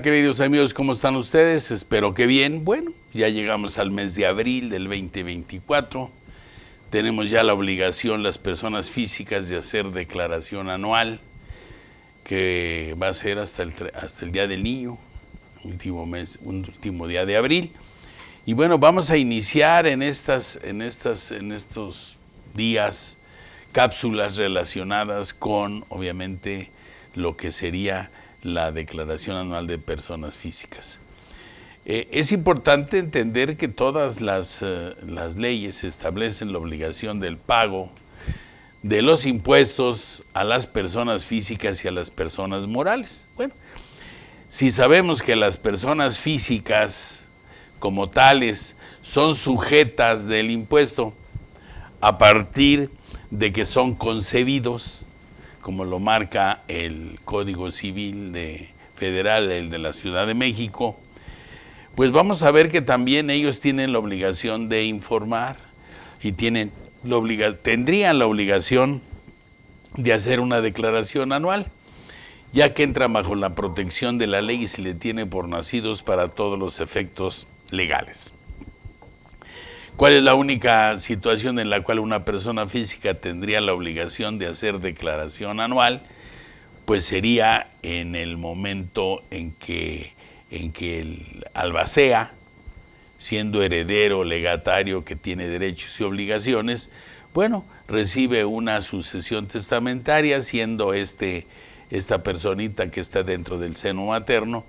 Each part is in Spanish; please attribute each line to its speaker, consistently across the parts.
Speaker 1: queridos amigos, ¿cómo están ustedes? Espero que bien. Bueno, ya llegamos al mes de abril del 2024. Tenemos ya la obligación, las personas físicas, de hacer declaración anual, que va a ser hasta el Día del Niño, último día de abril. Y bueno, vamos a iniciar en estos días cápsulas relacionadas con, obviamente, lo que sería la declaración anual de personas físicas. Es importante entender que todas las leyes establecen la obligación del pago de los impuestos a las personas físicas y a las personas morales. Bueno, si sabemos que las personas físicas como tales son sujetas del impuesto a partir de que son concebidos, como lo marca el Código Civil Federal, el de la Ciudad de México, pues vamos a ver que también ellos tienen la obligación de informar y tendrían la obligación de hacer una declaración anual, ya que entran bajo la protección de la ley y se le tiene por nacidos para todos los efectos legales. ¿Cuál es la única situación en la cual una persona física tendría la obligación de hacer declaración anual? Pues sería en el momento en que el albacea, siendo heredero legatario que tiene derechos y obligaciones, bueno, recibe una sucesión testamentaria, siendo esta personita que está dentro del seno materno,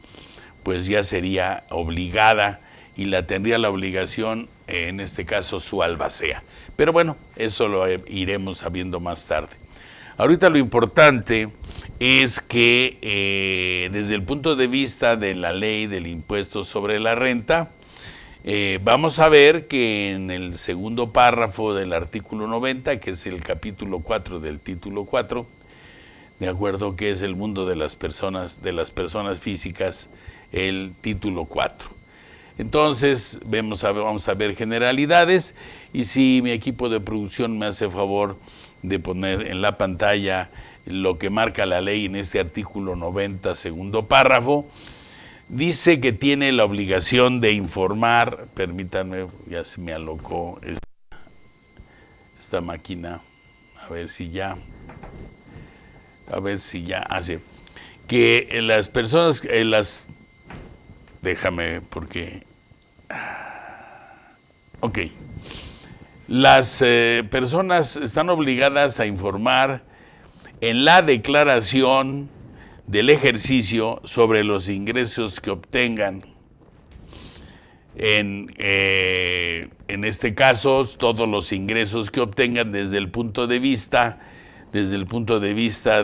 Speaker 1: pues ya sería obligada y la tendría la obligación, en este caso, su albacea. Pero bueno, eso lo iremos sabiendo más tarde. Ahorita lo importante es que desde el punto de vista de la ley del impuesto sobre la renta, vamos a ver que en el segundo párrafo del artículo 90, que es el capítulo 4 del título 4, de acuerdo que es el mundo de las personas físicas, el título 4. Entonces vamos a ver generalidades, y si mi equipo de producción me hace favor de poner en la pantalla lo que marca la ley en este artículo 90, segundo párrafo, dice que tiene la obligación de informar, permítanme, ya se me alocó esta máquina, a ver si ya hace, que las personas, déjame porque, ok, las personas están obligadas a informar en la declaración del ejercicio sobre los ingresos que obtengan. En este caso, todos los ingresos que obtengan desde el punto de vista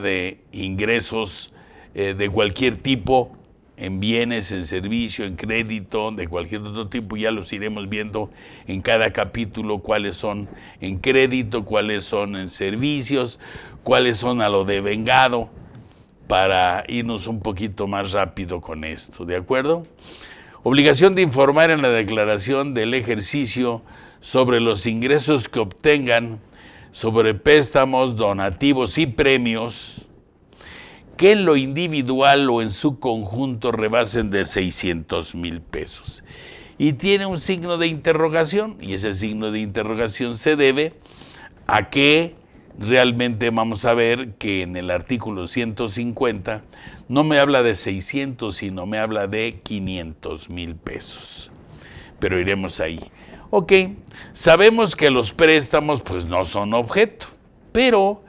Speaker 1: de ingresos de cualquier tipo, en bienes, en servicio, en crédito, de cualquier otro tipo. Ya los iremos viendo en cada capítulo cuáles son en crédito, cuáles son en servicios, cuáles son a lo devengado, para irnos un poquito más rápido con esto, ¿de acuerdo? Obligación de informar en la declaración del ejercicio sobre los ingresos que obtengan sobre préstamos, donativos y premios que en lo individual o en su conjunto rebasen de 600,000 pesos. Y tiene un signo de interrogación, y ese signo de interrogación se debe a que realmente vamos a ver que en el artículo 150 no me habla de 600, sino me habla de 500,000 pesos. Pero iremos ahí. Ok, sabemos que los préstamos pues no son objeto, pero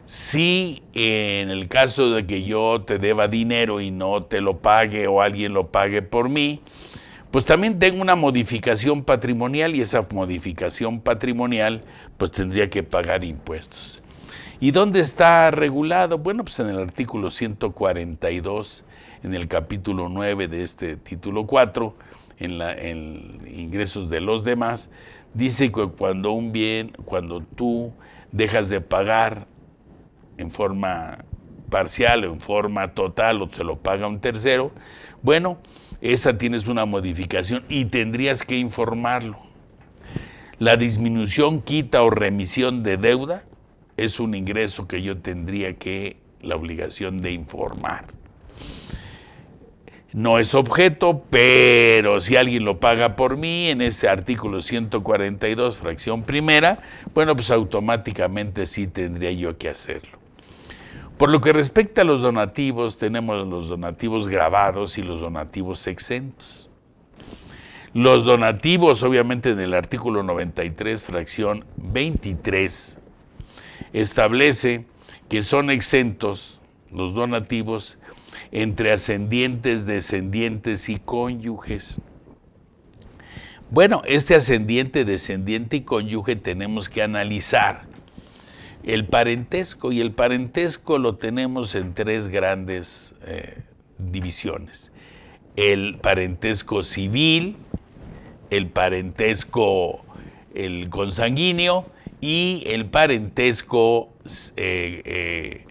Speaker 1: si en el caso de que yo te deba dinero y no te lo pague, o alguien lo pague por mí, pues también tengo una modificación patrimonial, y esa modificación patrimonial pues tendría que pagar impuestos. ¿Y dónde está regulado? Bueno, pues en el artículo 142, en el capítulo 9 de este título 4, en ingresos de los demás, dice que cuando tú dejas de pagar en forma parcial o en forma total, o te lo paga un tercero, bueno, esa tienes una modificación y tendrías que informarlo. La disminución, quita o remisión de deuda es un ingreso que yo tendría la obligación de informar. no es objeto, pero si alguien lo paga por mí, en ese artículo 142, fracción primera, bueno, pues automáticamente sí tendría yo que hacerlo. Por lo que respecta a los donativos, tenemos los donativos grabados y los donativos exentos. Los donativos, obviamente, en el artículo 93, fracción 23, establece que son exentos los donativos entre ascendientes, descendientes y cónyuges. Bueno, este ascendiente, descendiente y cónyuge tenemos que analizar el parentesco, y el parentesco lo tenemos en tres grandes divisiones. El parentesco civil, el parentesco consanguíneo y el parentesco que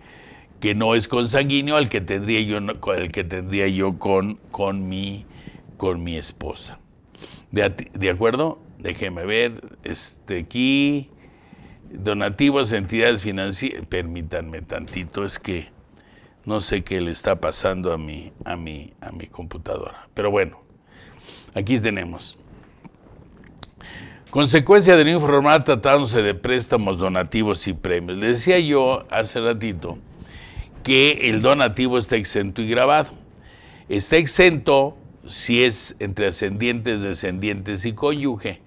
Speaker 1: no es consanguíneo, el que tendría yo con mi esposa. ¿De acuerdo? Déjeme ver, aquí, donativos a entidades financieras, permítanme tantito, es que no sé qué le está pasando a mi computadora, pero bueno, aquí tenemos. Consecuencia de no informar tratándose de préstamos, donativos y premios. Les decía yo hace ratito que el donativo está exento y grabado. Está exento si es entre ascendientes, descendientes y cónyuge.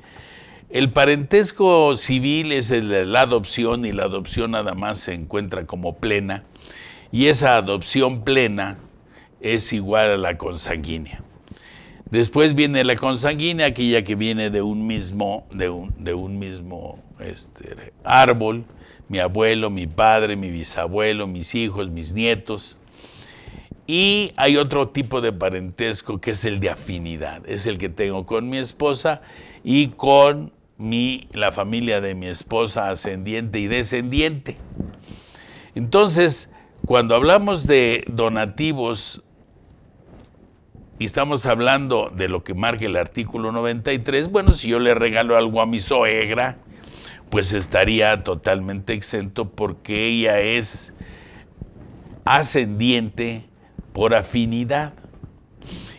Speaker 1: El parentesco civil es la adopción, y la adopción nada más se encuentra como plena, y esa adopción plena es igual a la consanguínea. Después viene la consanguínea, aquella que viene de un mismo árbol, mi abuelo, mi padre, mi bisabuelo, mis hijos, mis nietos. Y hay otro tipo de parentesco que es el de afinidad, es el que tengo con mi esposa y con la familia de mi esposa, ascendiente y descendiente. Entonces, cuando hablamos de donativos y estamos hablando de lo que marca el artículo 93, bueno, si yo le regalo algo a mi suegra, pues estaría totalmente exento porque ella es ascendiente por afinidad.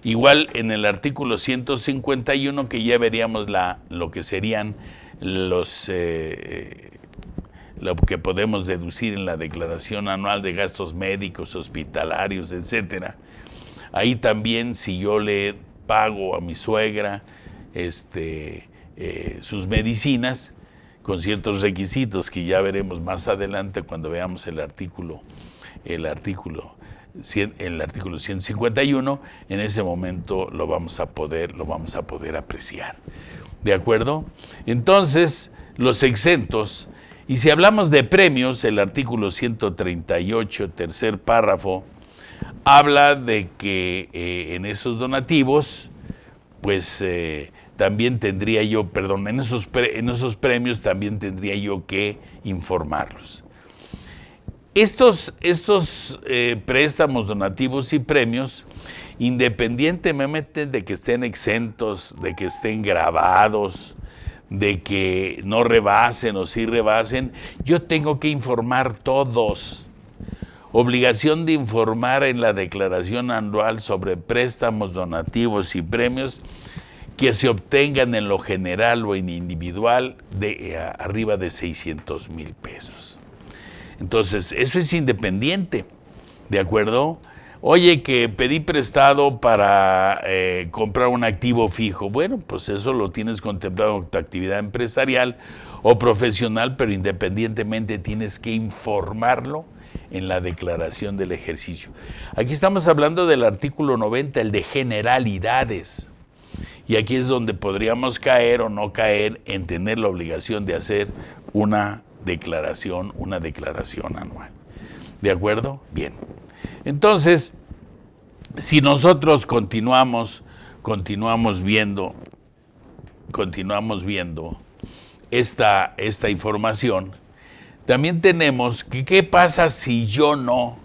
Speaker 1: Igual en el artículo 151, que ya veríamos lo que serían lo que podemos deducir en la declaración anual de gastos médicos, hospitalarios, etcétera. Ahí también, si yo le pago a mi suegra sus medicinas con ciertos requisitos que ya veremos más adelante cuando veamos el artículo 151, en ese momento lo vamos a poder apreciar. ¿De acuerdo? Entonces, los exentos, y si hablamos de premios, el artículo 138, tercer párrafo, habla de que en esos donativos, pues también tendría yo, perdón, en esos premios también tendría yo que informarlos. Estos préstamos, donativos y premios, independientemente de que estén exentos, de que estén grabados, de que no rebasen o sí rebasen, yo tengo que informar todos. Obligación de informar en la declaración anual sobre préstamos, donativos y premios que se obtengan en lo general o en individual de arriba de 600,000 pesos. Entonces, eso es independiente, ¿de acuerdo? Oye, que pedí prestado para comprar un activo fijo. Bueno, pues eso lo tienes contemplado en tu actividad empresarial o profesional, pero independientemente tienes que informarlo en la declaración del ejercicio. Aquí estamos hablando del artículo 90, el de generalidades. Y aquí es donde podríamos caer o no caer en tener la obligación de hacer una declaración anual. ¿De acuerdo? Bien. Entonces, si nosotros continuamos viendo esta información, también tenemos que qué pasa si yo no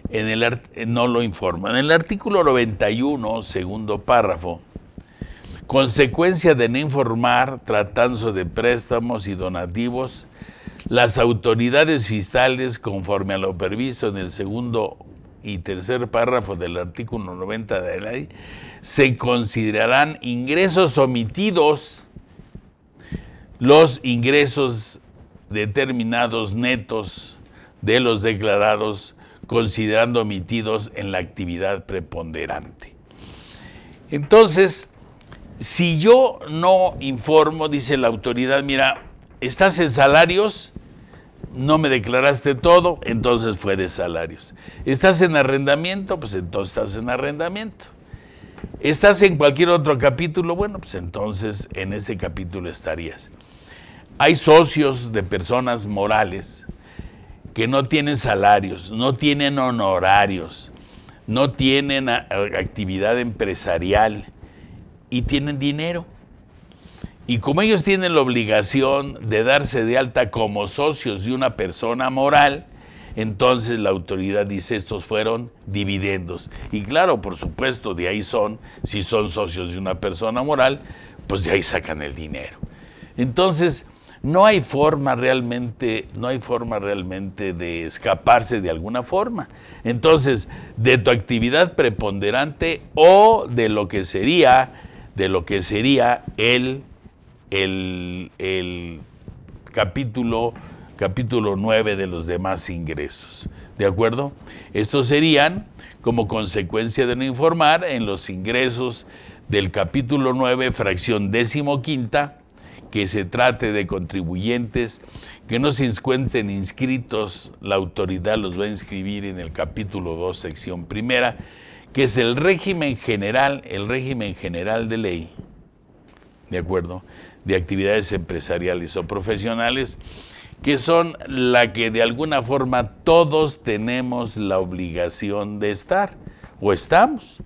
Speaker 1: lo informo. En el artículo 91, segundo párrafo, consecuencia de no informar tratándose de préstamos y donativos, las autoridades fiscales, conforme a lo previsto en el segundo y tercer párrafo del artículo 90 de la ley, se considerarán ingresos omitidos los ingresos determinados netos de los declarados, considerando omitidos en la actividad preponderante. Entonces, si yo no informo, dice la autoridad, mira, estás en salarios, no me declaraste todo, entonces fue de salarios. Estás en arrendamiento, pues entonces estás en arrendamiento. Estás en cualquier otro capítulo, bueno, pues entonces en ese capítulo estarías. Hay socios de personas morales que no tienen salarios, no tienen honorarios, no tienen actividad empresarial y tienen dinero. Y como ellos tienen la obligación de darse de alta como socios de una persona moral, entonces la autoridad dice, estos fueron dividendos. Y claro, por supuesto, de ahí son, si son socios de una persona moral, pues de ahí sacan el dinero. Entonces, no hay forma realmente de escaparse de alguna forma. Entonces, de tu actividad preponderante o de lo que sería el capítulo 9 de los demás ingresos. ¿De acuerdo? Estos serían como consecuencia de no informar en los ingresos del capítulo 9, fracción 15ª, que se trate de contribuyentes que no se encuentren inscritos, la autoridad los va a inscribir en el capítulo 2, sección 1ª, que es el régimen general de ley, ¿de acuerdo?, de actividades empresariales o profesionales, que son la que de alguna forma todos tenemos la obligación de estar, o estamos.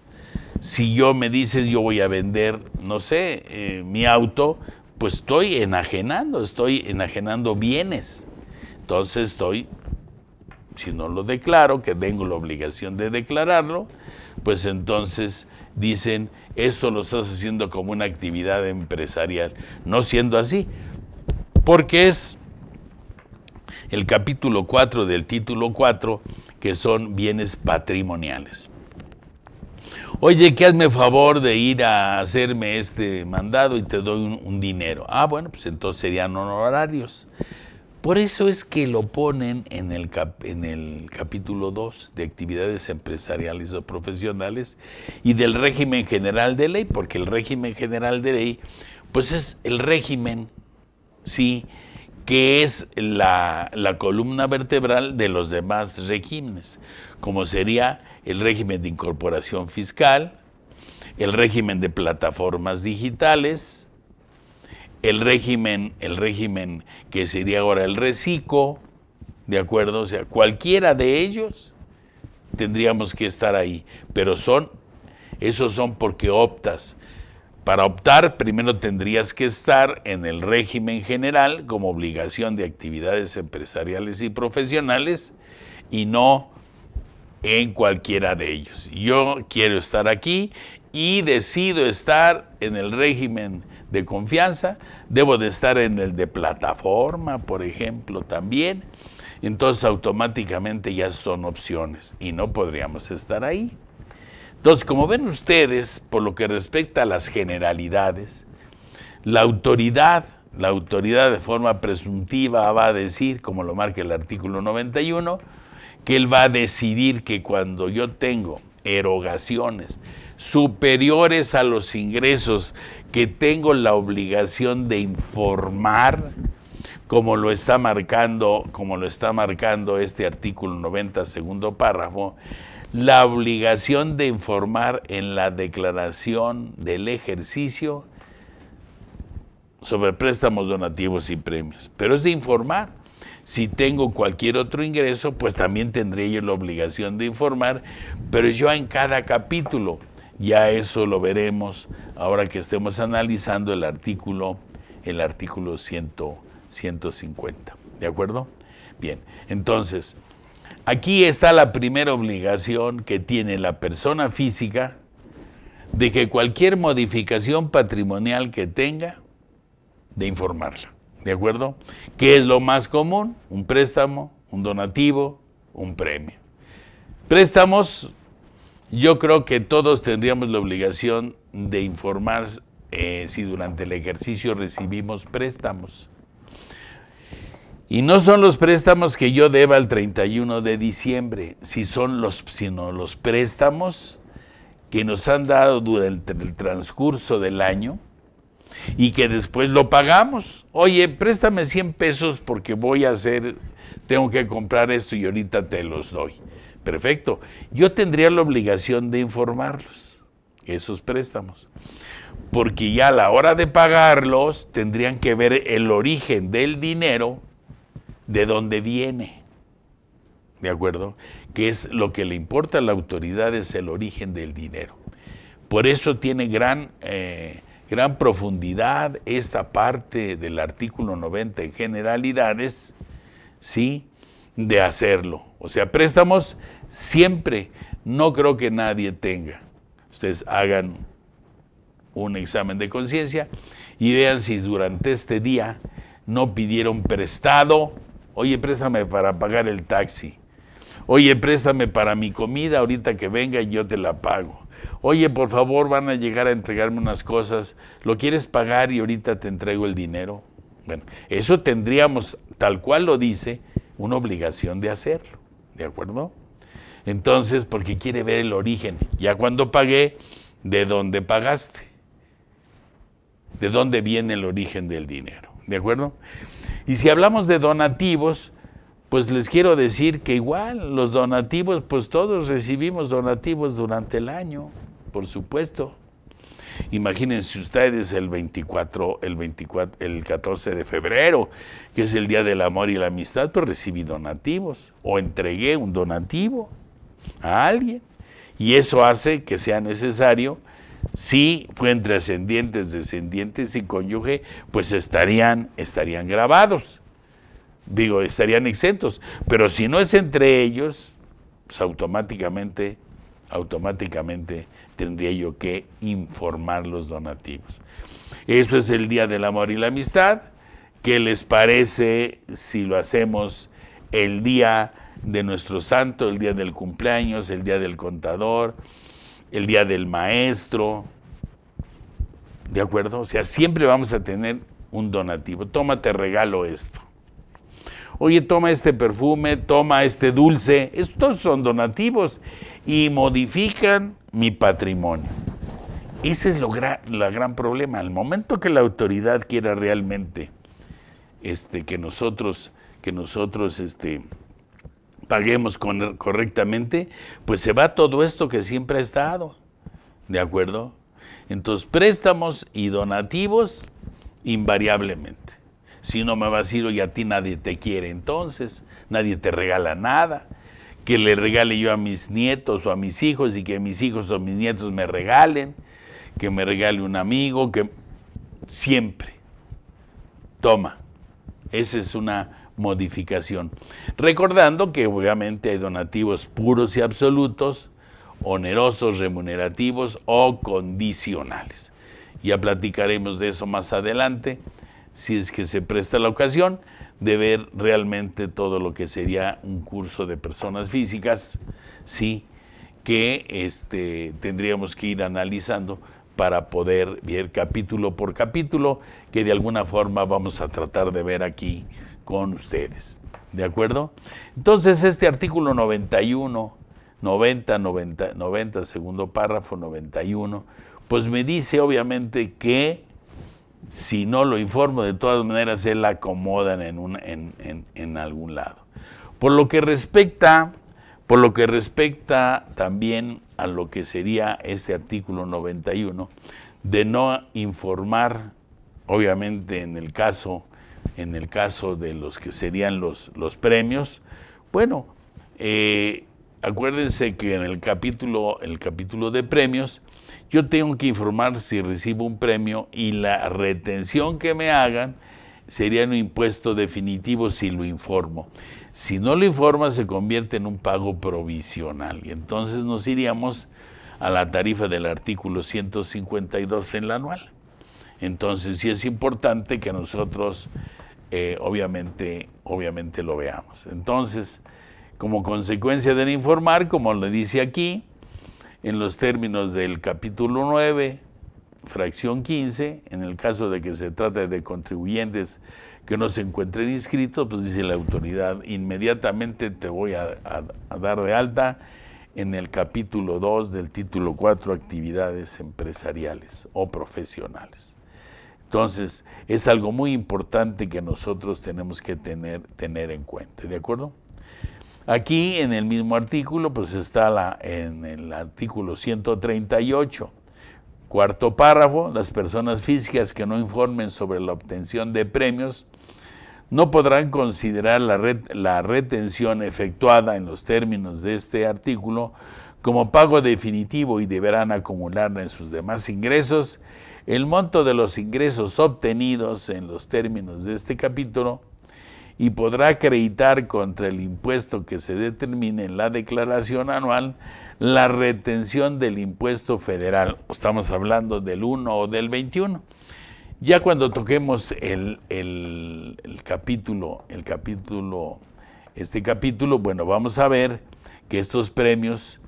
Speaker 1: Si yo me dices, yo voy a vender, no sé, mi auto, pues estoy enajenando bienes. Entonces si no lo declaro, que tengo la obligación de declararlo, pues entonces dicen, esto lo estás haciendo como una actividad empresarial, no siendo así, porque es el capítulo 4 del título 4, que son bienes patrimoniales. Oye, que hazme favor de ir a hacerme este mandado y te doy un dinero. Ah, bueno, pues entonces serían honorarios. Por eso es que lo ponen en el capítulo 2 de actividades empresariales o profesionales y del régimen general de ley, porque el régimen general de ley, pues es el régimen, sí, que es la columna vertebral de los demás regímenes, como sería el régimen de incorporación fiscal, el régimen de plataformas digitales, el régimen que sería ahora el RECICO, ¿de acuerdo? O sea, cualquiera de ellos tendríamos que estar ahí, pero esos son porque optas. Para optar, primero tendrías que estar en el régimen general como obligación de actividades empresariales y profesionales y no en cualquiera de ellos. Yo quiero estar aquí y decido estar en el régimen de confianza, debo de estar en el de plataforma, por ejemplo, también. Entonces automáticamente ya son opciones y no podríamos estar ahí. Entonces, como ven ustedes, por lo que respecta a las generalidades, la autoridad de forma presuntiva va a decir, como lo marca el artículo 91, que él va a decidir que cuando yo tengo erogaciones superiores a los ingresos que tengo la obligación de informar, como lo está marcando este artículo 90, segundo párrafo, la obligación de informar en la declaración del ejercicio sobre préstamos, donativos y premios. Pero es de informar. Si tengo cualquier otro ingreso, pues también tendré yo la obligación de informar, pero yo en cada capítulo. Ya eso lo veremos ahora que estemos analizando el artículo 150. ¿De acuerdo? Bien, entonces, aquí está la primera obligación que tiene la persona física de que cualquier modificación patrimonial que tenga, de informarla. ¿De acuerdo? ¿Qué es lo más común? Un préstamo, un donativo, un premio. Préstamos, yo creo que todos tendríamos la obligación de informar si durante el ejercicio recibimos préstamos. Y no son los préstamos que yo deba el 31 de diciembre, sino los préstamos que nos han dado durante el transcurso del año y que después lo pagamos. Oye, préstame 100 pesos porque tengo que comprar esto y ahorita te los doy. Perfecto. Yo tendría la obligación de informarlos, esos préstamos, porque ya a la hora de pagarlos tendrían que ver el origen del dinero, de dónde viene, ¿de acuerdo? Que es lo que le importa a la autoridad, es el origen del dinero. Por eso tiene gran profundidad esta parte del artículo 90 en generalidades, ¿sí?, de hacerlo. O sea, préstamos siempre, no creo que nadie tenga. Ustedes hagan un examen de conciencia y vean si durante este día no pidieron prestado. Oye, préstame para pagar el taxi. Oye, préstame para mi comida, ahorita que venga yo te la pago. Oye, por favor, van a llegar a entregarme unas cosas, ¿lo quieres pagar y ahorita te entrego el dinero? Bueno, eso tendríamos, tal cual lo dice, una obligación de hacerlo, ¿de acuerdo? Entonces, porque quiere ver el origen. Ya cuando pagué, ¿de dónde pagaste? ¿De dónde viene el origen del dinero? ¿De acuerdo? Y si hablamos de donativos, pues les quiero decir que igual los donativos, pues todos recibimos donativos durante el año, por supuesto. Imagínense ustedes el 14 de febrero, que es el Día del Amor y la Amistad, pues recibí donativos o entregué un donativo a alguien. Y eso hace que sea necesario, si fueron trascendientes, descendientes y cónyuge, pues estarían grabados. Digo, estarían exentos. Pero si no es entre ellos, pues automáticamente tendría yo que informar los donativos. Eso es el Día del Amor y la Amistad. ¿Qué les parece si lo hacemos el día de nuestro santo, el día del cumpleaños, el día del contador, el día del maestro? ¿De acuerdo? O sea, siempre vamos a tener un donativo. Toma, te regalo esto. Oye, toma este perfume, toma este dulce. Estos son donativos y modifican mi patrimonio. Ese es la gran problema. Al momento que la autoridad quiera realmente que nosotros paguemos correctamente, pues se va todo esto que siempre ha estado. ¿De acuerdo? Entonces, préstamos y donativos invariablemente. Si no me vas a decir, oye, a ti nadie te quiere, entonces nadie te regala nada, que le regale yo a mis nietos o a mis hijos y que mis hijos o mis nietos me regalen, que me regale un amigo, que siempre. Toma, esa es una modificación. Recordando que obviamente hay donativos puros y absolutos, onerosos, remunerativos o condicionales. Ya platicaremos de eso más adelante, si es que se presta la ocasión de ver realmente todo lo que sería un curso de personas físicas, sí, que tendríamos que ir analizando para poder ver capítulo por capítulo, que de alguna forma vamos a tratar de ver aquí con ustedes. ¿De acuerdo? Entonces, este artículo 91, 90, segundo párrafo, 91, pues me dice obviamente que si no lo informo, de todas maneras se la acomodan en algún lado. Por lo que respecta también a lo que sería este artículo 91, de no informar, obviamente en el caso de los que serían los premios, bueno, acuérdense que en el capítulo de premios, yo tengo que informar si recibo un premio y la retención que me hagan sería un impuesto definitivo si lo informo. Si no lo informa, se convierte en un pago provisional y entonces nos iríamos a la tarifa del artículo 152 en la anual. Entonces sí es importante que nosotros obviamente lo veamos. Entonces, Como consecuencia del informar, como le dice aquí, en los términos del capítulo 9, fracción 15, en el caso de que se trate de contribuyentes que no se encuentren inscritos, pues dice la autoridad, inmediatamente te voy a dar de alta en el capítulo 2 del título 4, actividades empresariales o profesionales. Entonces, es algo muy importante que nosotros tenemos que tener en cuenta, ¿de acuerdo? Aquí en el mismo artículo, pues está en el artículo 138, cuarto párrafo, las personas físicas que no informen sobre la obtención de premios no podrán considerar la retención efectuada en los términos de este artículo como pago definitivo y deberán acumular en sus demás ingresos el monto de los ingresos obtenidos en los términos de este capítulo y podrá acreditar contra el impuesto que se determine en la declaración anual la retención del impuesto federal. Estamos hablando del 1 o del 21. Ya cuando toquemos este capítulo, bueno, vamos a ver que estos premios,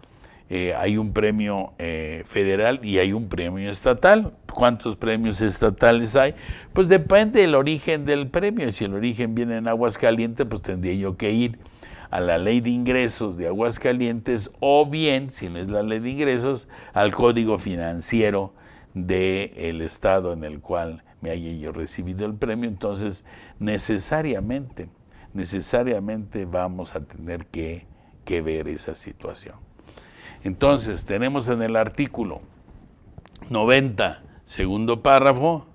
Speaker 1: hay un premio federal y hay un premio estatal. ¿Cuántos premios estatales hay? Pues depende del origen del premio. Si el origen viene en Aguascalientes, pues tendría yo que ir a la ley de ingresos de Aguascalientes o bien, si no es la ley de ingresos, al código financiero del estado en el cual me haya yo recibido el premio. Entonces necesariamente vamos a tener que ver esa situación. Entonces tenemos en el artículo 90, segundo párrafo,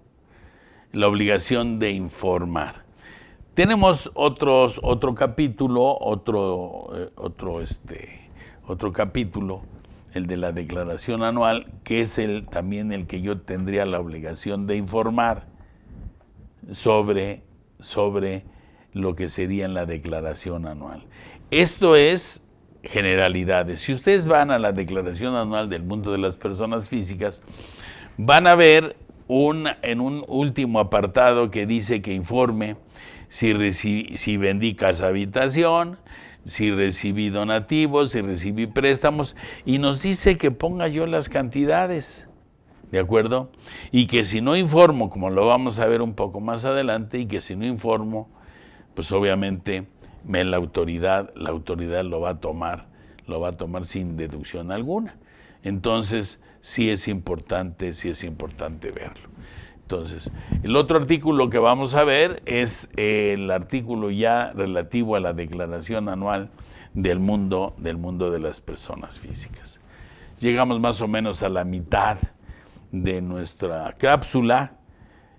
Speaker 1: la obligación de informar. Tenemos otro capítulo, otro capítulo, el de la declaración anual, que es también el que yo tendría la obligación de informar sobre lo que sería en la declaración anual. Esto es generalidades. Si ustedes van a la declaración anual del mundo de las personas físicas, van a ver en un último apartado que dice que informe si vendí casa habitación, si recibí donativos, si recibí préstamos, y nos dice que ponga yo las cantidades, ¿de acuerdo? Y que si no informo, como lo vamos a ver un poco más adelante, y que si no informo, pues obviamente la autoridad lo va a tomar sin deducción alguna. Entonces, sí es importante verlo. Entonces, el otro artículo que vamos a ver es el artículo ya relativo a la declaración anual del mundo de las personas físicas. Llegamos más o menos a la mitad de nuestra cápsula.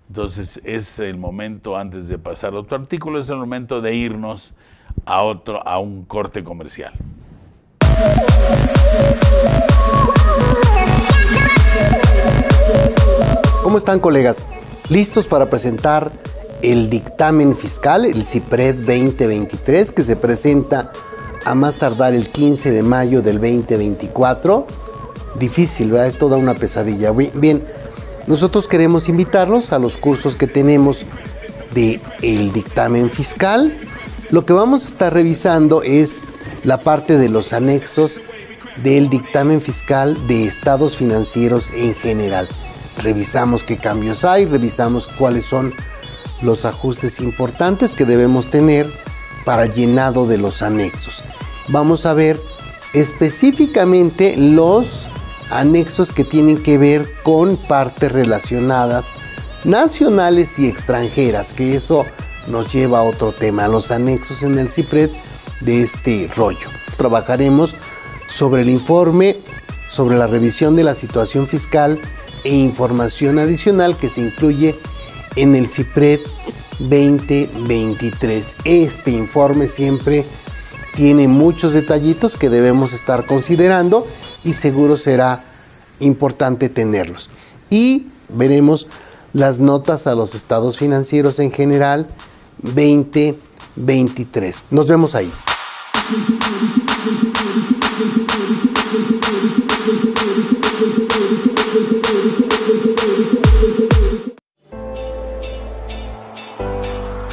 Speaker 1: Entonces, es el momento, antes de pasar a otro artículo, es el momento de irnos a un corte comercial.
Speaker 2: ¿Cómo están, colegas? ¿Listos para presentar el dictamen fiscal, el CIPRED 2023, que se presenta a más tardar el 15 de mayo del 2024? Difícil, ¿verdad? Es toda una pesadilla. Bien, nosotros queremos invitarlos a los cursos que tenemos de el dictamen fiscal. Lo que vamos a estar revisando es la parte de los anexos del dictamen fiscal de estados financieros en general. Revisamos qué cambios hay, revisamos cuáles son los ajustes importantes que debemos tener para llenado de los anexos. Vamos a ver específicamente los anexos que tienen que ver con partes relacionadas nacionales y extranjeras, que eso nos lleva a otro tema, los anexos en el CIPRED de este rollo. Trabajaremos sobre el informe, sobre la revisión de la situación fiscal e información adicional que se incluye en el CIPRED 2023. Este informe siempre tiene muchos detallitos que debemos estar considerando y seguro será importante tenerlos. Y veremos las notas a los estados financieros en general 2023. Nos vemos ahí.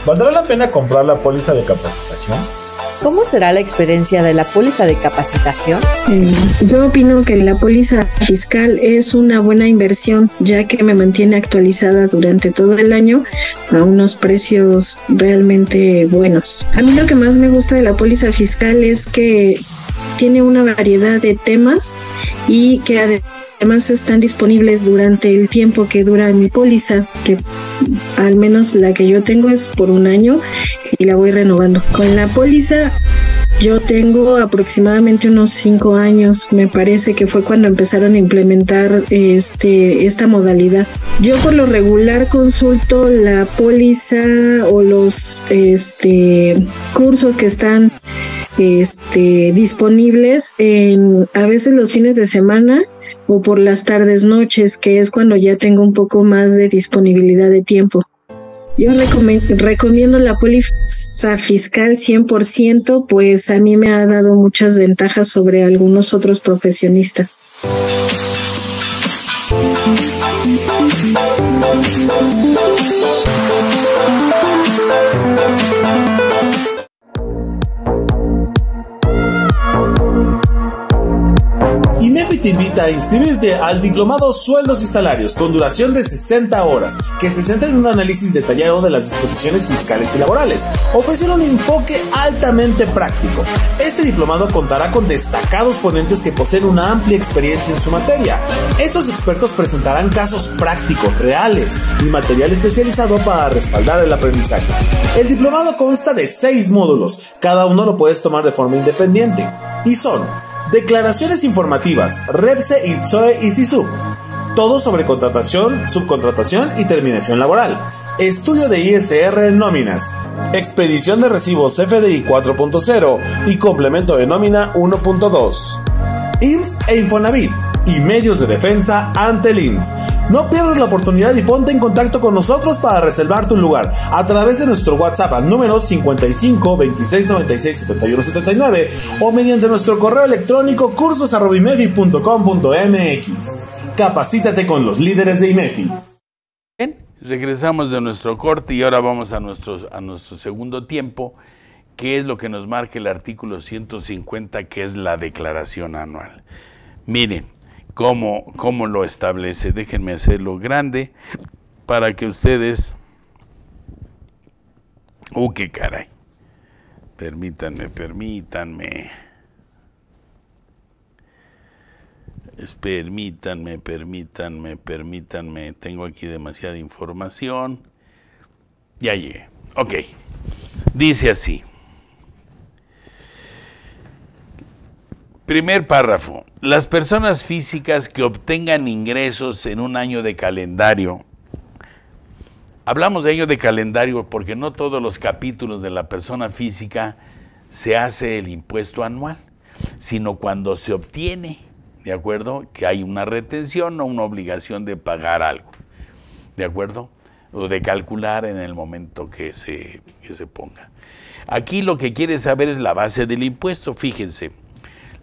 Speaker 3: ¿Valdrá la pena comprar la póliza de capacitación? ¿Cómo será la experiencia de la póliza de capacitación?
Speaker 4: Yo opino que la póliza fiscal es una buena inversión, ya que me mantiene actualizada durante todo el año a unos precios realmente buenos. A mí lo que más me gusta de la póliza fiscal es que tiene una variedad de temas y que además están disponibles durante el tiempo que dura mi póliza, que al menos la que yo tengo es por un año y la voy renovando. Con la póliza yo tengo aproximadamente unos 5 años, me parece que fue cuando empezaron a implementar esta modalidad. Yo por lo regular consulto la póliza o los cursos que están disponibles a veces los fines de semana o por las tardes noches, que es cuando ya tengo un poco más de disponibilidad de tiempo. Yo recomiendo la póliza fiscal 100%, pues a mí me ha dado muchas ventajas sobre algunos otros profesionistas.
Speaker 5: INEFI te invita a inscribirte al Diplomado Sueldos y Salarios con duración de 60 horas, que se centra en un análisis detallado de las disposiciones fiscales y laborales, ofreciendo un enfoque altamente práctico. Este diplomado contará con destacados ponentes que poseen una amplia experiencia en su materia. Estos expertos presentarán casos prácticos, reales y material especializado para respaldar el aprendizaje. El diplomado consta de 6 módulos, cada uno lo puedes tomar de forma independiente, y son: declaraciones informativas, REPSE, ITSOE y SISUB. Todo sobre contratación, subcontratación y terminación laboral. Estudio de ISR en nóminas. Expedición de recibos FDI 4.0 y complemento de nómina 1.2. IMSS e Infonavit y medios de defensa ante el IMSS. No pierdas la oportunidad y ponte en contacto con nosotros para reservar tu lugar a través de nuestro WhatsApp al número 55 26 96 71 79 o mediante nuestro correo electrónico cursos@imefi.com.mx. Capacítate con los líderes de INEFI.
Speaker 1: Bien, regresamos de nuestro corte y ahora vamos a nuestro segundo tiempo, que es lo que nos marca el artículo 150, que es la declaración anual. Miren cómo lo establece. Déjenme hacerlo grande para que ustedes... ¡Qué caray! Permítanme. Permítanme. Tengo aquí demasiada información. Ya llegué. Ok. Dice así. Primer párrafo. Las personas físicas que obtengan ingresos en un año de calendario. Hablamos de año de calendario porque no todos los capítulos de la persona física se hace el impuesto anual, sino cuando se obtiene, ¿de acuerdo? Que hay una retención o una obligación de pagar algo, ¿de acuerdo? O de calcular en el momento que se ponga. Aquí lo que quiere saber es la base del impuesto. Fíjense.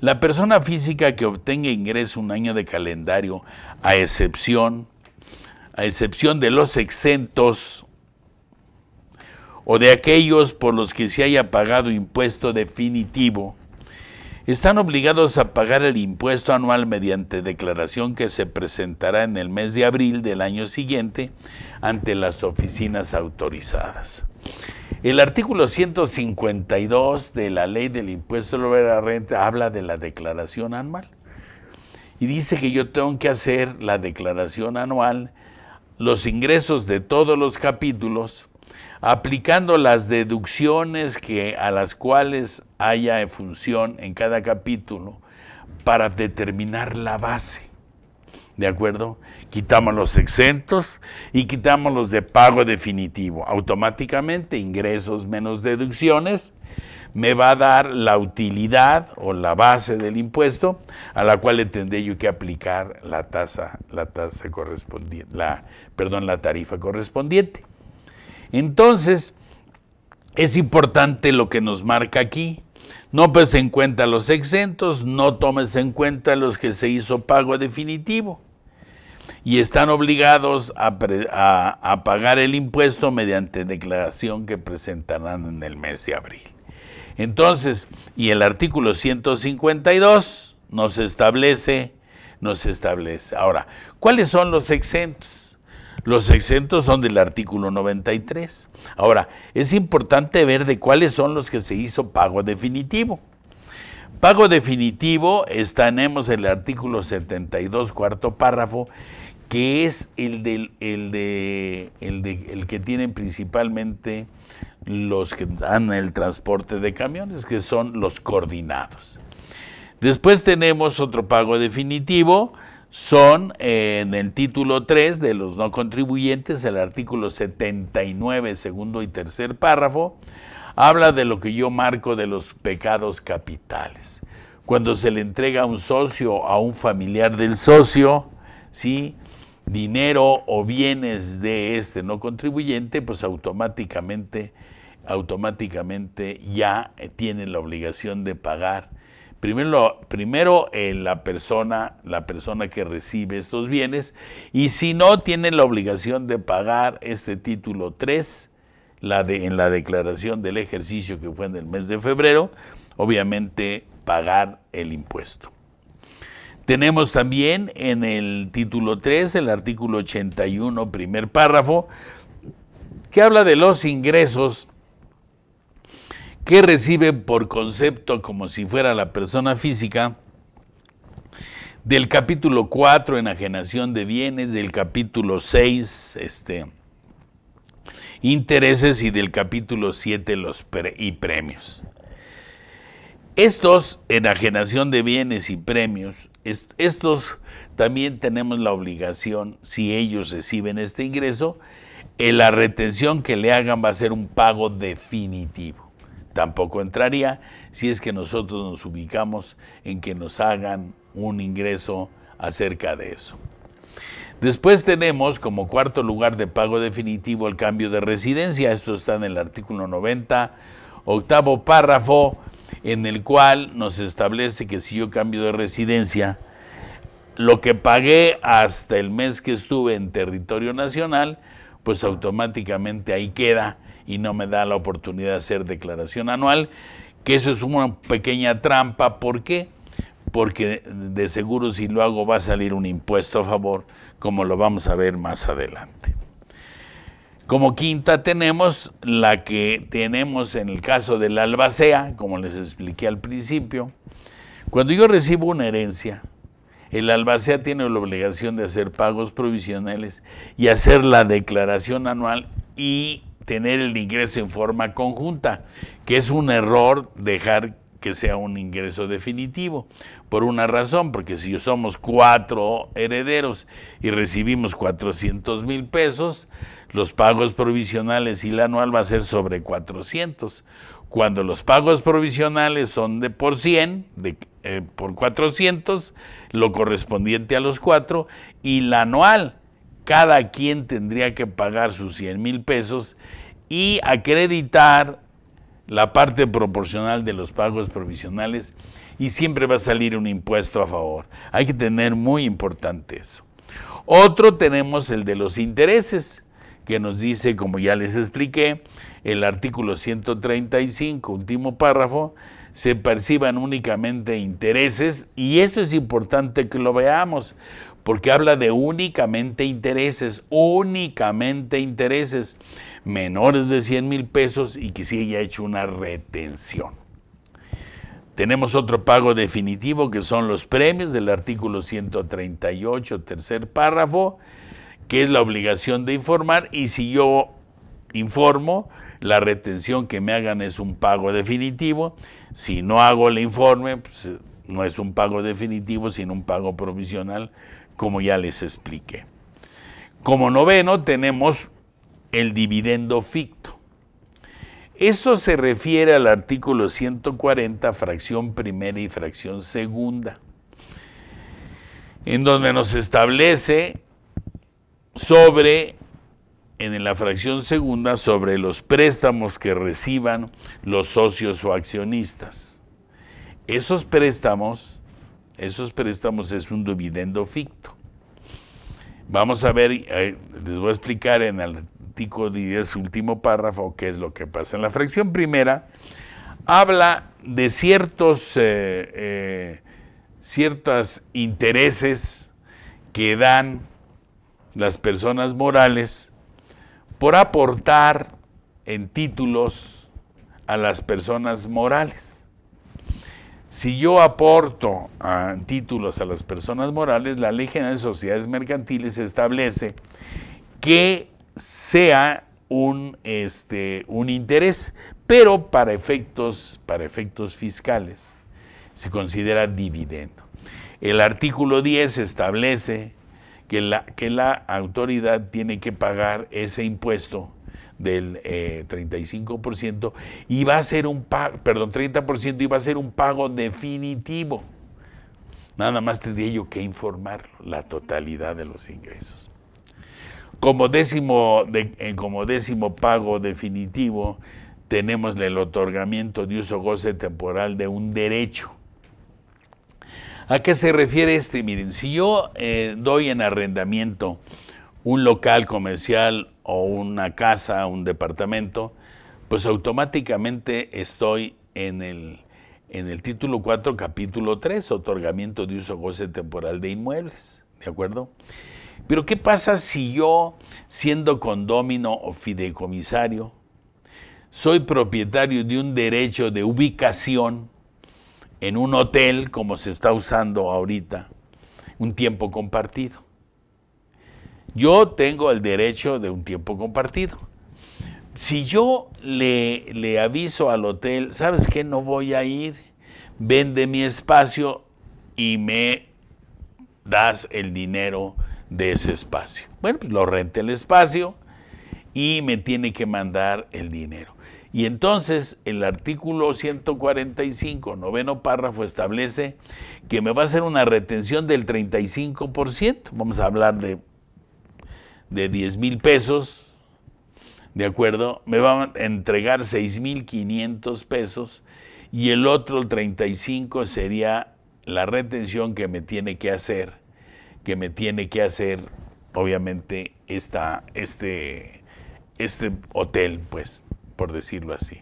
Speaker 1: La persona física que obtenga ingreso un año de calendario, a excepción de los exentos o de aquellos por los que se haya pagado impuesto definitivo, están obligados a pagar el impuesto anual mediante declaración que se presentará en el mes de abril del año siguiente ante las oficinas autorizadas. El artículo 152 de la Ley del Impuesto sobre la Renta habla de la declaración anual y dice que yo tengo que hacer la declaración anual, los ingresos de todos los capítulos, aplicando las deducciones a las cuales haya función en cada capítulo para determinar la base, ¿de acuerdo? Quitamos los exentos y quitamos los de pago definitivo. Automáticamente, ingresos menos deducciones me va a dar la utilidad o la base del impuesto a la cual le tendré yo que aplicar la tarifa correspondiente. Entonces, es importante lo que nos marca aquí. No tomes en cuenta los exentos, no tomes en cuenta los que se hizo pago definitivo. Y están obligados a pagar el impuesto mediante declaración que presentarán en el mes de abril. Entonces, y el artículo 152 nos establece. Ahora, ¿cuáles son los exentos? Los exentos son del artículo 93. Ahora, es importante ver de cuáles son los que se hizo pago definitivo. Pago definitivo, tenemos el artículo 72, cuarto párrafo, que es el que tienen principalmente los que dan el transporte de camiones, que son los coordinados. Después tenemos otro pago definitivo, son en el título 3 de los no contribuyentes, el artículo 79, segundo y tercer párrafo, habla de lo que yo marco de los pecados capitales. Cuando se le entrega a un socio, a un familiar del socio, ¿sí?, dinero o bienes de este no contribuyente, pues automáticamente ya tiene la obligación de pagar. Primero la persona que recibe estos bienes, y si no, tiene la obligación de pagar este título 3, en la declaración del ejercicio que fue en el mes de febrero, obviamente pagar el impuesto. Tenemos también en el título 3 el artículo 81, primer párrafo, que habla de los ingresos que recibe por concepto como si fuera la persona física, del capítulo 4, enajenación de bienes, del capítulo 6, intereses, y del capítulo 7, y premios. Estos, enajenación de bienes y premios, estos también tenemos la obligación, si ellos reciben este ingreso, la retención que le hagan va a ser un pago definitivo. Tampoco entraría si es que nosotros nos ubicamos en que nos hagan un ingreso acerca de eso. Después tenemos como cuarto lugar de pago definitivo el cambio de residencia. Esto está en el artículo 90, octavo párrafo, en el cual nos establece que si yo cambio de residencia, lo que pagué hasta el mes que estuve en territorio nacional, pues automáticamente ahí queda y no me da la oportunidad de hacer declaración anual, que eso es una pequeña trampa. ¿Por qué? Porque de seguro si lo hago va a salir un impuesto a favor, como lo vamos a ver más adelante. Como quinta tenemos la que tenemos en el caso de la albacea, como les expliqué al principio. Cuando yo recibo una herencia, el albacea tiene la obligación de hacer pagos provisionales y hacer la declaración anual y tener el ingreso en forma conjunta, que es un error dejar que sea un ingreso definitivo, por una razón, porque si somos 4 herederos y recibimos 400,000 pesos, los pagos provisionales y la anual va a ser sobre 400. Cuando los pagos provisionales son de por 100, por 400, lo correspondiente a los 4, y la anual, cada quien tendría que pagar sus 100,000 pesos y acreditar la parte proporcional de los pagos provisionales, y siempre va a salir un impuesto a favor. Hay que tener muy importante eso. Otro tenemos el de los intereses, que nos dice, como ya les expliqué, el artículo 135, último párrafo, se perciban únicamente intereses, y esto es importante que lo veamos, porque habla de únicamente intereses, menores de 100,000 pesos y que sí haya hecho una retención. Tenemos otro pago definitivo que son los premios del artículo 138, tercer párrafo, que es la obligación de informar, y si yo informo, la retención que me hagan es un pago definitivo. Si no hago el informe, pues no es un pago definitivo, sino un pago provisional, como ya les expliqué. Como noveno tenemos el dividendo ficto. Esto se refiere al artículo 140, fracción primera y fracción segunda, en donde nos establece en la fracción segunda, sobre los préstamos que reciban los socios o accionistas. Esos préstamos es un dividendo ficto. Vamos a ver, les voy a explicar en el artículo 10, último párrafo, qué es lo que pasa. En la fracción primera habla de ciertos intereses que dan las personas morales por aportar en títulos a las personas morales. Si yo aporto títulos a las personas morales, la Ley General de Sociedades Mercantiles establece que sea un interés, pero para efectos fiscales se considera dividendo. El artículo 10 establece que la autoridad tiene que pagar ese impuesto del 35% y va a ser 30% y va a ser un pago definitivo. Nada más tendría yo que informar la totalidad de los ingresos. Como décimo pago definitivo, tenemos el otorgamiento de uso goce temporal de un derecho. ¿A qué se refiere Miren, si yo doy en arrendamiento un local comercial o una casa, un departamento, pues automáticamente estoy en el título 4, capítulo 3, otorgamiento de uso goce temporal de inmuebles, ¿de acuerdo? Pero ¿qué pasa si yo, siendo condómino o fideicomisario, soy propietario de un derecho de ubicación en un hotel, como se está usando ahorita, un tiempo compartido? Yo tengo el derecho de un tiempo compartido. Si yo le aviso al hotel, ¿sabes qué? No voy a ir, vende mi espacio y me das el dinero de ese espacio. Bueno, pues lo renta el espacio y me tiene que mandar el dinero. Y entonces el artículo 145, noveno párrafo, establece que me va a hacer una retención del 35%. Vamos a hablar de 10,000 pesos, ¿de acuerdo? Me van a entregar 6,500 pesos y el otro, el 35, sería la retención que me tiene que hacer, obviamente, este hotel, pues, por decirlo así.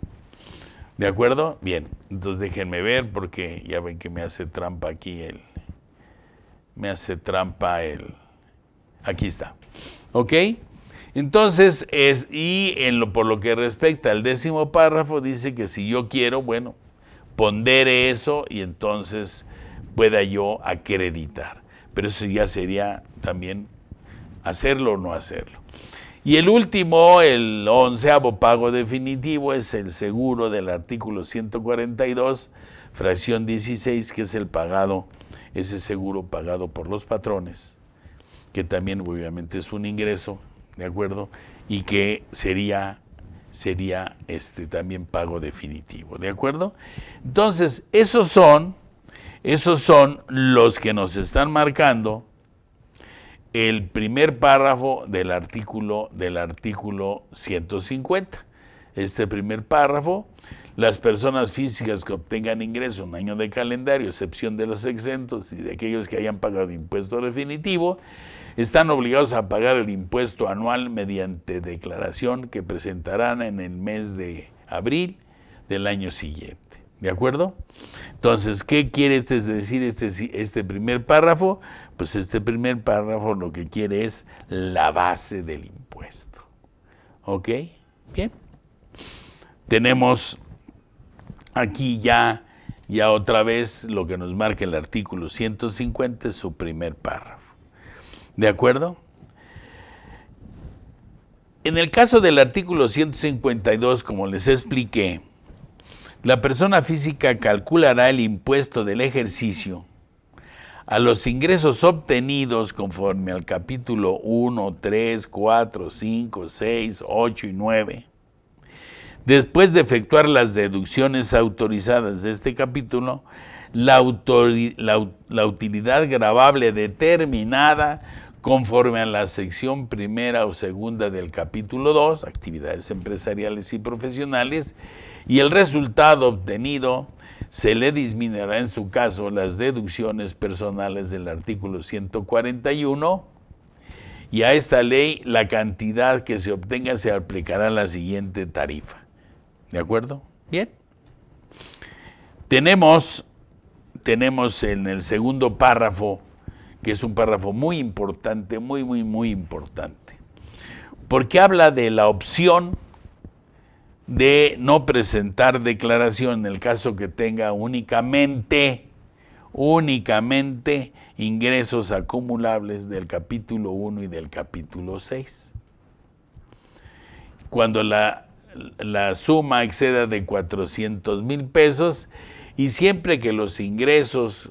Speaker 1: ¿De acuerdo? Bien, entonces déjenme ver porque ya ven que me hace trampa aquí aquí está. ¿Ok? Entonces, por lo que respecta al 10º párrafo, dice que si yo quiero, bueno, pondere eso y entonces pueda yo acreditar. Pero eso ya sería también hacerlo o no hacerlo. Y el último, el 11º pago definitivo, es el seguro del artículo 142, fracción 16, que es ese seguro pagado por los patrones, que también obviamente es un ingreso, ¿de acuerdo? Y que sería también pago definitivo, ¿de acuerdo? Entonces, esos son los que nos están marcando el primer párrafo del artículo 150. Este primer párrafo: las personas físicas que obtengan ingreso un año de calendario, excepción de los exentos y de aquellos que hayan pagado impuesto definitivo, están obligados a pagar el impuesto anual mediante declaración que presentarán en el mes de abril del año siguiente. ¿De acuerdo? Entonces, ¿qué quiere decir este primer párrafo? Pues este primer párrafo lo que quiere es la base del impuesto. ¿Ok? Bien. Tenemos aquí ya otra vez lo que nos marca el artículo 150, es su primer párrafo. ¿De acuerdo? En el caso del artículo 152, como les expliqué, la persona física calculará el impuesto del ejercicio a los ingresos obtenidos conforme al capítulo 1, 3, 4, 5, 6, 8 y 9. Después de efectuar las deducciones autorizadas de este capítulo, la utilidad gravable determinada conforme a la sección primera o segunda del capítulo 2, actividades empresariales y profesionales, y el resultado obtenido se le disminuirá en su caso las deducciones personales del artículo 141, y a esta ley la cantidad que se obtenga se aplicará a la siguiente tarifa. ¿De acuerdo? Bien. Tenemos en el segundo párrafo, que es un párrafo muy importante, muy importante, porque habla de la opción de no presentar declaración en el caso que tenga únicamente ingresos acumulables del capítulo 1 y del capítulo 6. Cuando la suma exceda de 400,000 pesos y siempre que los ingresos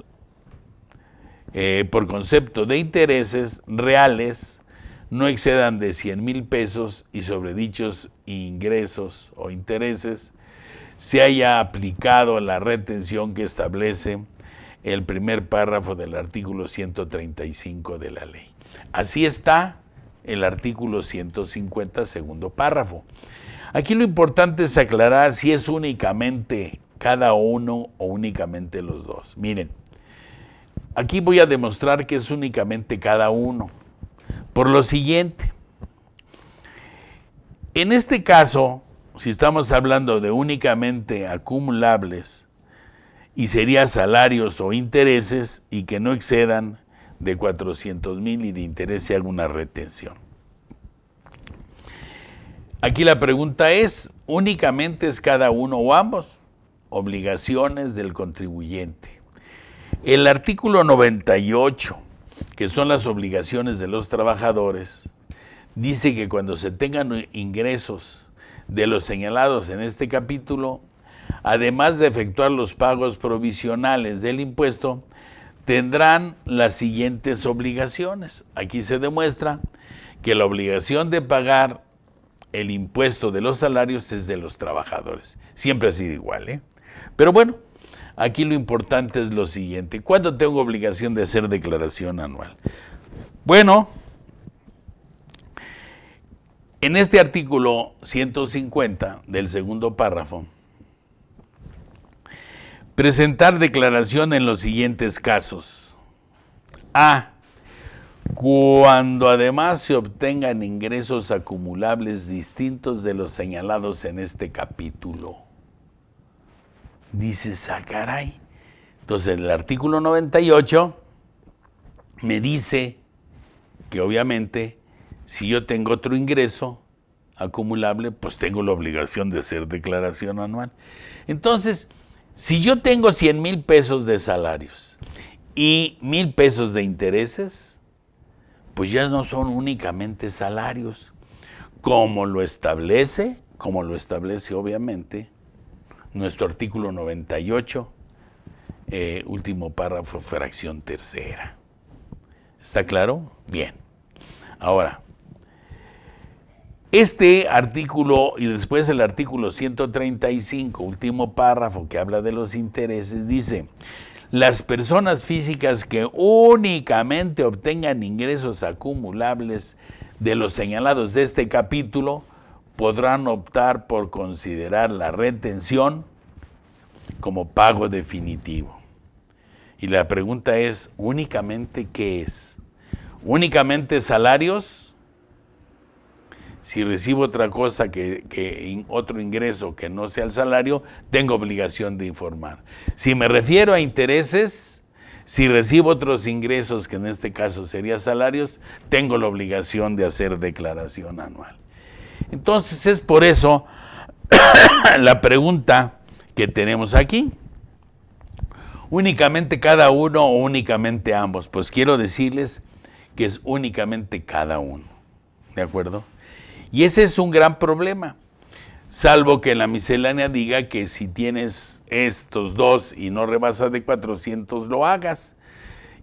Speaker 1: por concepto de intereses reales no excedan de 100,000 pesos y sobre dichos ingresos o intereses se haya aplicado la retención que establece el primer párrafo del artículo 135 de la ley. Así está el artículo 150, segundo párrafo. Aquí lo importante es aclarar si es únicamente cada uno o únicamente los dos. Miren, aquí voy a demostrar que es únicamente cada uno. Por lo siguiente, en este caso, si estamos hablando de únicamente acumulables, y sería salarios o intereses y que no excedan de 400,000 y de interés se haga una retención. Aquí la pregunta es, ¿únicamente es cada uno o ambos? Obligaciones del contribuyente. El artículo 98, que son las obligaciones de los trabajadores, dice que cuando se tengan ingresos de los señalados en este capítulo, además de efectuar los pagos provisionales del impuesto, tendrán las siguientes obligaciones. Aquí se demuestra que la obligación de pagar el impuesto de los salarios es de los trabajadores. Siempre ha sido igual, ¿eh? Pero bueno, aquí lo importante es lo siguiente. ¿Cuándo tengo obligación de hacer declaración anual? Bueno, en este artículo 150 del segundo párrafo, presentar declaración en los siguientes casos. A. Cuando además se obtengan ingresos acumulables distintos de los señalados en este capítulo. Dices, ah, caray. Entonces, el artículo 98 me dice que obviamente si yo tengo otro ingreso acumulable, pues tengo la obligación de hacer declaración anual. Entonces, si yo tengo 100,000 pesos de salarios y 1,000 pesos de intereses, pues ya no son únicamente salarios, como lo establece obviamente nuestro artículo 98, último párrafo, fracción tercera. ¿Está claro? Bien. Ahora, este artículo y después el artículo 135, último párrafo que habla de los intereses, dice: las personas físicas que únicamente obtengan ingresos acumulables de los señalados de este capítulo podrán optar por considerar la retención como pago definitivo. Y la pregunta es, ¿únicamente qué es? ¿Únicamente salarios? Si recibo otra cosa otro ingreso que no sea el salario, tengo obligación de informar. Si me refiero a intereses, si recibo otros ingresos que en este caso serían salarios, tengo la obligación de hacer declaración anual. Entonces es por eso la pregunta que tenemos aquí. ¿Únicamente cada uno o únicamente ambos? Pues quiero decirles que es únicamente cada uno. ¿De acuerdo? Y ese es un gran problema, salvo que la miscelánea diga que si tienes estos dos y no rebasas de 400 lo hagas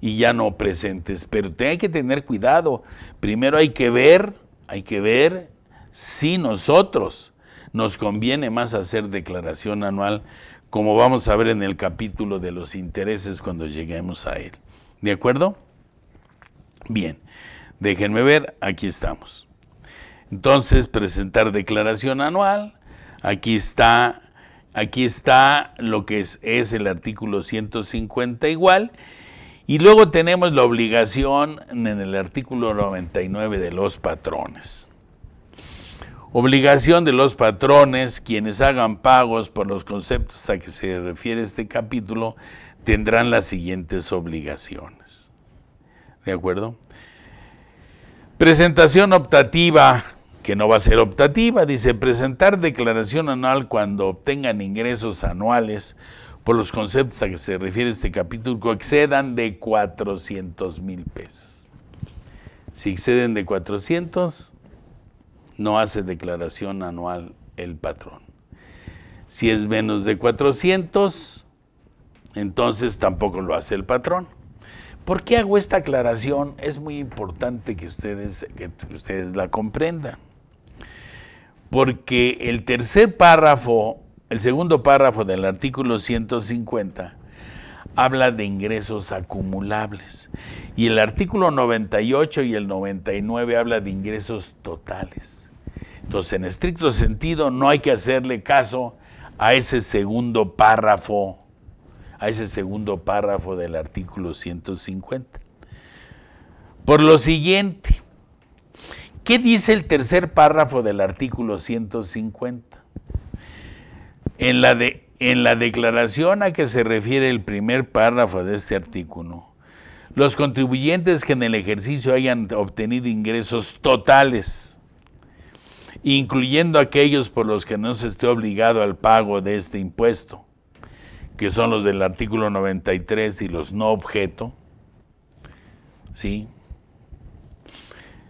Speaker 1: y ya no presentes. Pero hay que tener cuidado. Primero hay que ver si nosotros nos conviene más hacer declaración anual, como vamos a ver en el capítulo de los intereses cuando lleguemos a él. ¿De acuerdo? Bien, déjenme ver, aquí estamos. Entonces, presentar declaración anual, aquí está lo que es el artículo 150 igual, y luego tenemos la obligación en el artículo 99 de los patrones. Obligación de los patrones, quienes hagan pagos por los conceptos a que se refiere este capítulo, tendrán las siguientes obligaciones. ¿De acuerdo? Presentación optativa, que no va a ser optativa, dice presentar declaración anual cuando obtengan ingresos anuales por los conceptos a que se refiere este capítulo que excedan de 400,000 pesos. Si exceden de 400, no hace declaración anual el patrón. Si es menos de 400, entonces tampoco lo hace el patrón. ¿Por qué hago esta aclaración? Es muy importante que ustedes la comprendan. Porque el segundo párrafo del artículo 150 habla de ingresos acumulables. Y el artículo 98 y el 99 habla de ingresos totales. Entonces, en estricto sentido, no hay que hacerle caso a ese segundo párrafo del artículo 150. Por lo siguiente, ¿qué dice el tercer párrafo del artículo 150? En la declaración a que se refiere el primer párrafo de este artículo, los contribuyentes que en el ejercicio hayan obtenido ingresos totales, incluyendo aquellos por los que no se esté obligado al pago de este impuesto, que son los del artículo 93 y los no objeto, ¿sí?,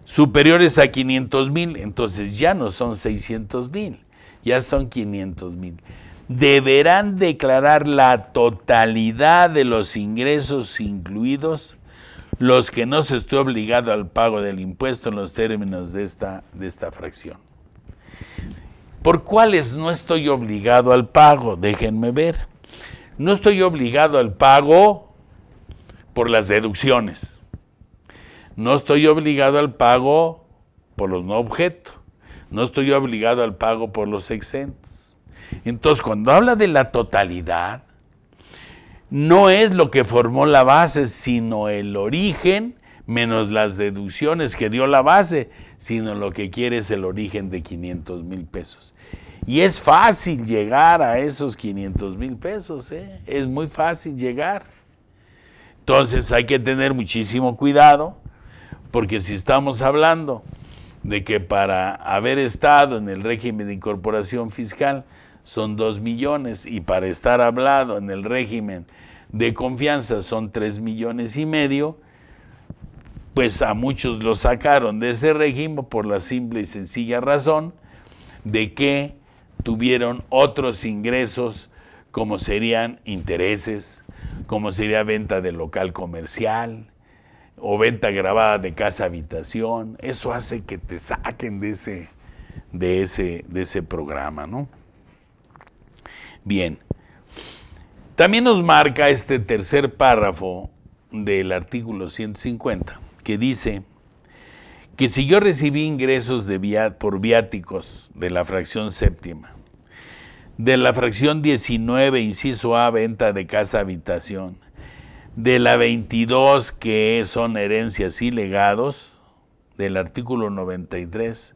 Speaker 1: superiores a 500,000, entonces ya no son 600,000, ya son 500,000. Deberán declarar la totalidad de los ingresos incluidos los que no se esté obligado al pago del impuesto en los términos de esta fracción. ¿Por cuáles no estoy obligado al pago? Déjenme ver. No estoy obligado al pago por las deducciones. No estoy obligado al pago por los no objeto. No estoy obligado al pago por los exentos. Entonces, cuando habla de la totalidad, no es lo que formó la base, sino el origen menos las deducciones que dio la base, sino lo que quiere es el origen de 500,000 pesos. Y es fácil llegar a esos 500,000 pesos, ¿eh? Es muy fácil llegar. Entonces hay que tener muchísimo cuidado, porque si estamos hablando de que para haber estado en el régimen de incorporación fiscal son 2 millones y para estar hablado en el régimen de confianza son 3,5 millones, pues a muchos lo sacaron de ese régimen por la simple y sencilla razón de que tuvieron otros ingresos como serían intereses, como sería venta de local comercial o venta grabada de casa habitación. Eso hace que te saquen de ese programa, ¿no? Bien, también nos marca este tercer párrafo del artículo 150, que dice que si yo recibí ingresos por viáticos de la fracción séptima, de la fracción 19, inciso A, venta de casa habitación, de la 22, que son herencias y legados, del artículo 93,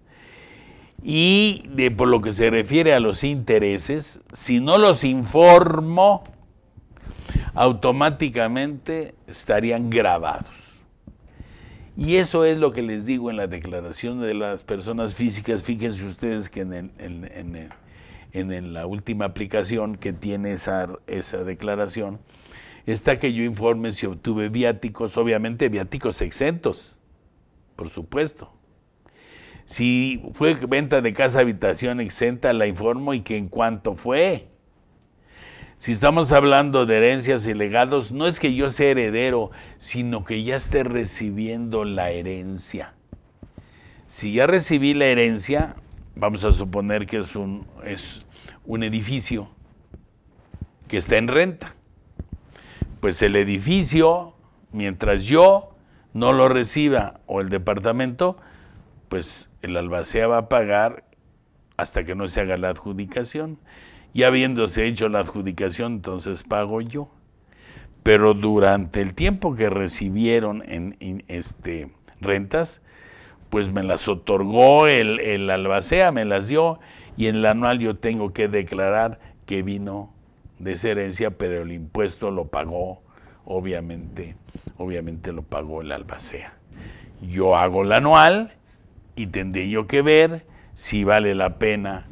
Speaker 1: y por lo que se refiere a los intereses, si no los informo, automáticamente estarían grabados. Y eso es lo que les digo en la declaración de las personas físicas. Fíjense ustedes que en la última aplicación que tiene esa declaración, está que yo informe si obtuve viáticos, obviamente viáticos exentos, por supuesto. Si fue venta de casa habitación exenta, la informo y que en cuánto fue. Si estamos hablando de herencias y legados, no es que yo sea heredero, sino que ya esté recibiendo la herencia. Si ya recibí la herencia, vamos a suponer que es un edificio que está en renta. Pues el edificio, mientras yo no lo reciba o el departamento, pues el albacea va a pagar hasta que no se haga la adjudicación. Y habiéndose hecho la adjudicación, entonces pago yo. Pero durante el tiempo que recibieron en rentas, pues me las otorgó el albacea, me las dio, y en el anual yo tengo que declarar que vino de esa herencia, pero el impuesto lo pagó, obviamente lo pagó el albacea. Yo hago el anual y tendré yo que ver si vale la pena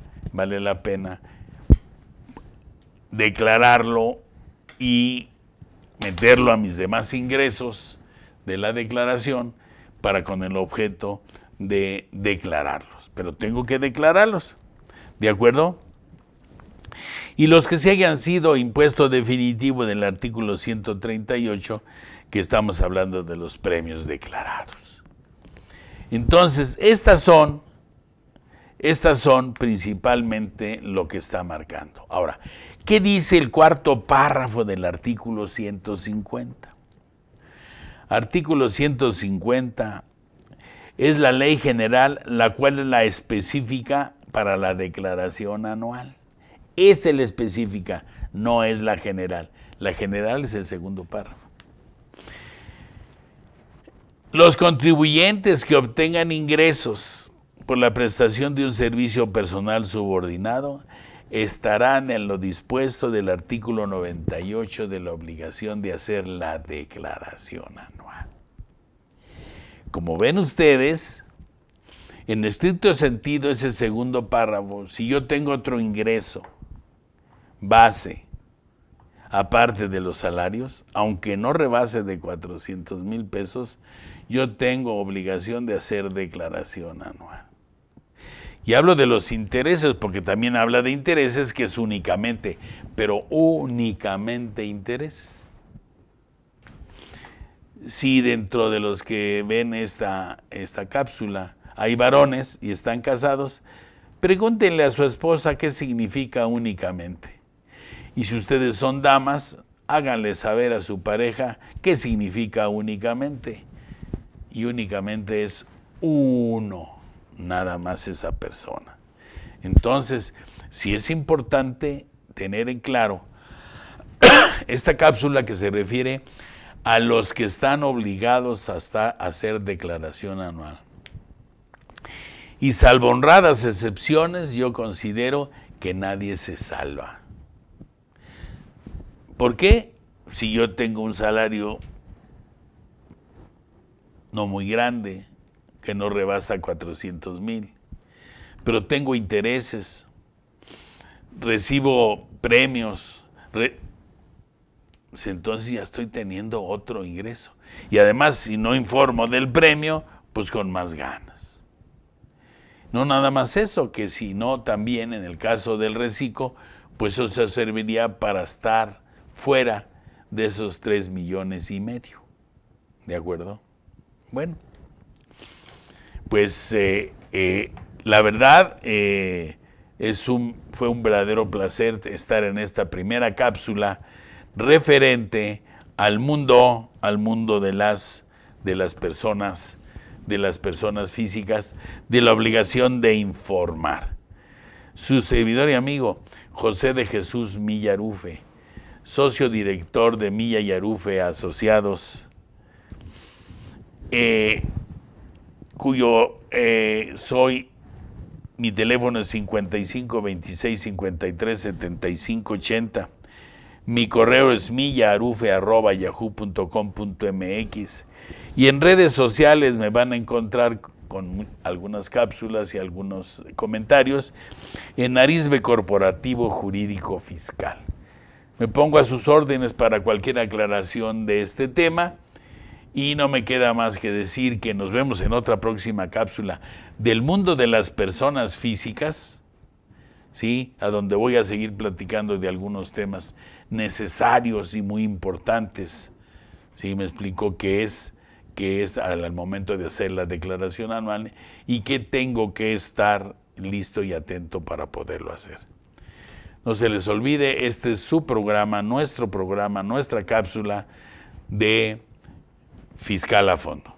Speaker 1: declararlo y meterlo a mis demás ingresos de la declaración para con el objeto de declararlos. Pero tengo que declararlos, ¿de acuerdo? Y los que se hayan sido impuesto definitivo del artículo 138, que estamos hablando de los premios declarados. Entonces, estas son principalmente lo que está marcando. Ahora, ¿qué dice el cuarto párrafo del artículo 150? Artículo 150 es la ley general, la cual es la específica para la declaración anual. Esa es la específica, no es la general. La general es el segundo párrafo. Los contribuyentes que obtengan ingresos por la prestación de un servicio personal subordinado estarán en lo dispuesto del artículo 98 de la obligación de hacer la declaración anual. Como ven ustedes, en estricto sentido ese segundo párrafo, si yo tengo otro ingreso base, aparte de los salarios, aunque no rebase de 400,000 pesos, yo tengo obligación de hacer declaración anual. Y hablo de los intereses, porque también habla de intereses, que es únicamente, pero únicamente intereses. Si dentro de los que ven esta cápsula hay varones y están casados, pregúntenle a su esposa qué significa únicamente. Y si ustedes son damas, háganle saber a su pareja qué significa únicamente. Y únicamente es uno, nada más esa persona. Entonces, sí es importante tener en claro esta cápsula que se refiere a los que están obligados a hacer declaración anual. Y salvo honradas excepciones, yo considero que nadie se salva. ¿Por qué? Si yo tengo un salario no muy grande, que no rebasa 400,000, pero tengo intereses, recibo premios, pues entonces ya estoy teniendo otro ingreso. Y además, si no informo del premio, pues con más ganas. No nada más eso, que si no también en el caso del reciclo, pues eso serviría para estar fuera de esos 3,5 millones. ¿De acuerdo? Bueno, pues la verdad fue un verdadero placer estar en esta primera cápsula referente al mundo de las personas físicas, de la obligación de informar. Su servidor y amigo José de Jesús Milla Arufe, socio director de Milla y Arufe Asociados, mi teléfono es 55 26 53 75 80. Mi correo es milla@yahoo.com.mx. Y en redes sociales me van a encontrar con algunas cápsulas y algunos comentarios en Arisbe Corporativo Jurídico Fiscal. Me pongo a sus órdenes para cualquier aclaración de este tema. Y no me queda más que decir que nos vemos en otra próxima cápsula del mundo de las personas físicas, ¿sí? A donde voy a seguir platicando de algunos temas necesarios y muy importantes. ¿Sí? Me explico qué es al momento de hacer la declaración anual y que tengo que estar listo y atento para poderlo hacer. No se les olvide, este es su programa, nuestra cápsula de Fiscal a Fondo.